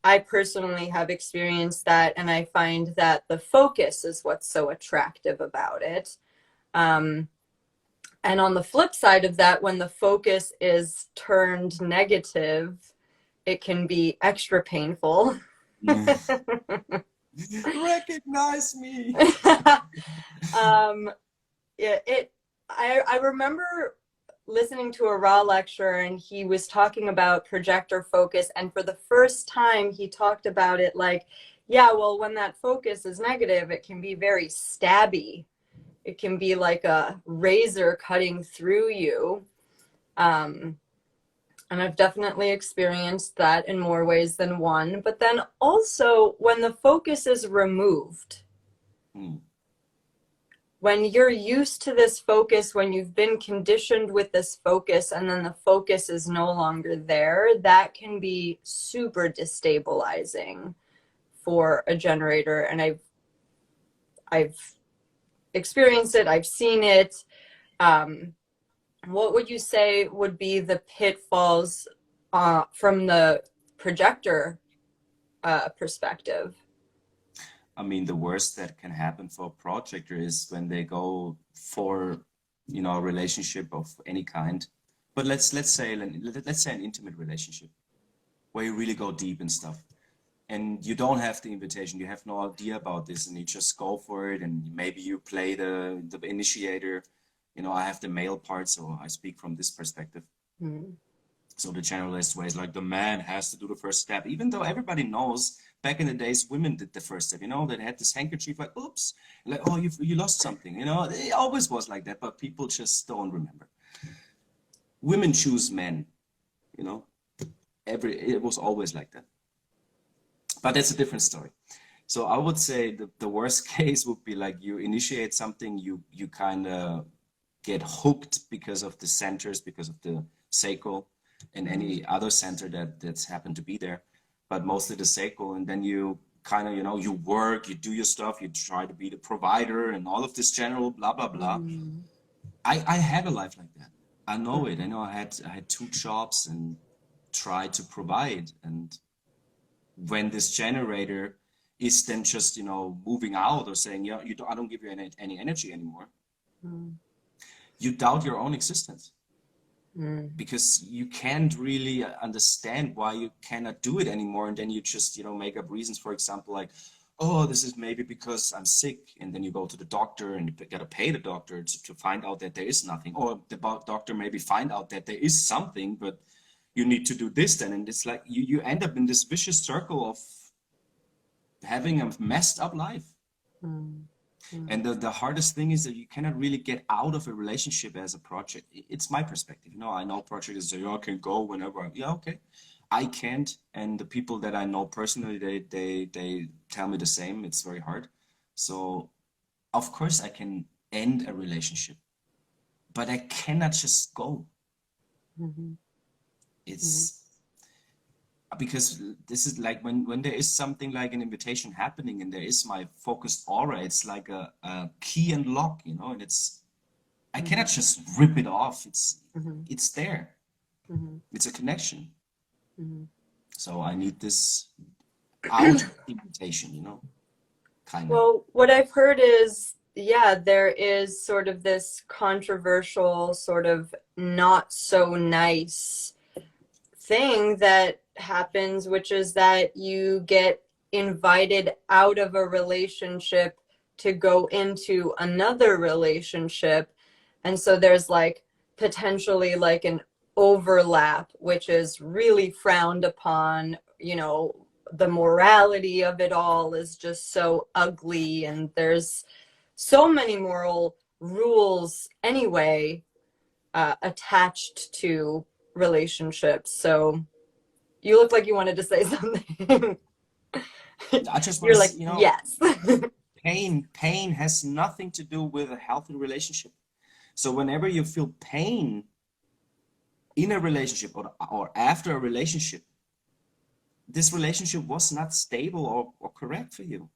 I personally have experienced that, and I find that the focus is what's so attractive about it. Um, and on the flip side of that, when the focus is turned negative, it can be extra painful. Recognize me. um, I remember listening to a Ra lecture, and he was talking about projector focus, and for the first time he talked about it like, yeah, well, when that focus is negative, it can be very stabby. It can be like a razor cutting through you. um, and I've definitely experienced that in more ways than one. But then also, when the focus is removed, Hmm. when you're used to this focus, when you've been conditioned with this focus, and then the focus is no longer there, that can be super destabilizing for a generator. And I've experienced it, I've seen it. Um, what would you say would be the pitfalls from the projector perspective? I mean, the worst that can happen for a projector is when they go for, a relationship of any kind. But let's say an intimate relationship where you really go deep and stuff, and you don't have the invitation, you have no idea about this, and you just go for it, and maybe you play the initiator. I have the male part, so I speak from this perspective. Mm. So the generalist way is like the man has to do the first step, even though everybody knows back in the days women did the first step. They had this handkerchief, like oops, like oh you lost something. It always was like that, but people just don't remember. Women choose men. You know, it was always like that. But that's a different story. So I would say the worst case would be like you initiate something, you kind of get hooked because of the centers, because of the sacral and any other center that's happened to be there, but mostly the sacral. And then you kind of, you work, you do your stuff, you try to be the provider and all of this general blah, blah, blah. Mm. I had a life like that. I know it. I Mm. know I had two jobs and tried to provide. And when this generator is then just, moving out or saying, yeah, I don't give you any energy anymore, Mm. you doubt your own existence Mm. because you can't really understand why you cannot do it anymore. And then you just, make up reasons, for example, like, oh, this is maybe because I'm sick. And then you go to the doctor and you got to pay the doctor to find out that there is nothing. Or the doctor maybe find out that there is something, but you need to do this then. And it's like you end up in this vicious circle of having a messed up life. Mm. And Mm. the hardest thing is that you cannot really get out of a relationship as a project. It's my perspective. I know projects say, oh, I can go whenever. Yeah, okay. I can't. And the people that I know personally, they tell me the same. It's very hard. So of course I can end a relationship, but I cannot just go. Mhm. Mhm. It's because this is like when there is something like an invitation happening and there is my focused aura, it's like a key and lock, and I cannot Mhm. just rip it off. It's Mhm. it's there. Mhm. It's a connection. Mhm. So I need this out invitation, kind of. Well, what I've heard is, yeah, there is sort of this controversial, sort of not so nice thing that happens, which is that you get invited out of a relationship to go into another relationship. And so there's like potentially like an overlap, which is really frowned upon. The morality of it all is just so ugly, and there's so many moral rules anyway attached to relationships. So you look like you wanted to say something. I just want You're to, like, yes. pain has nothing to do with a healthy relationship. So whenever you feel pain in a relationship or after a relationship, this relationship was not stable or correct for you.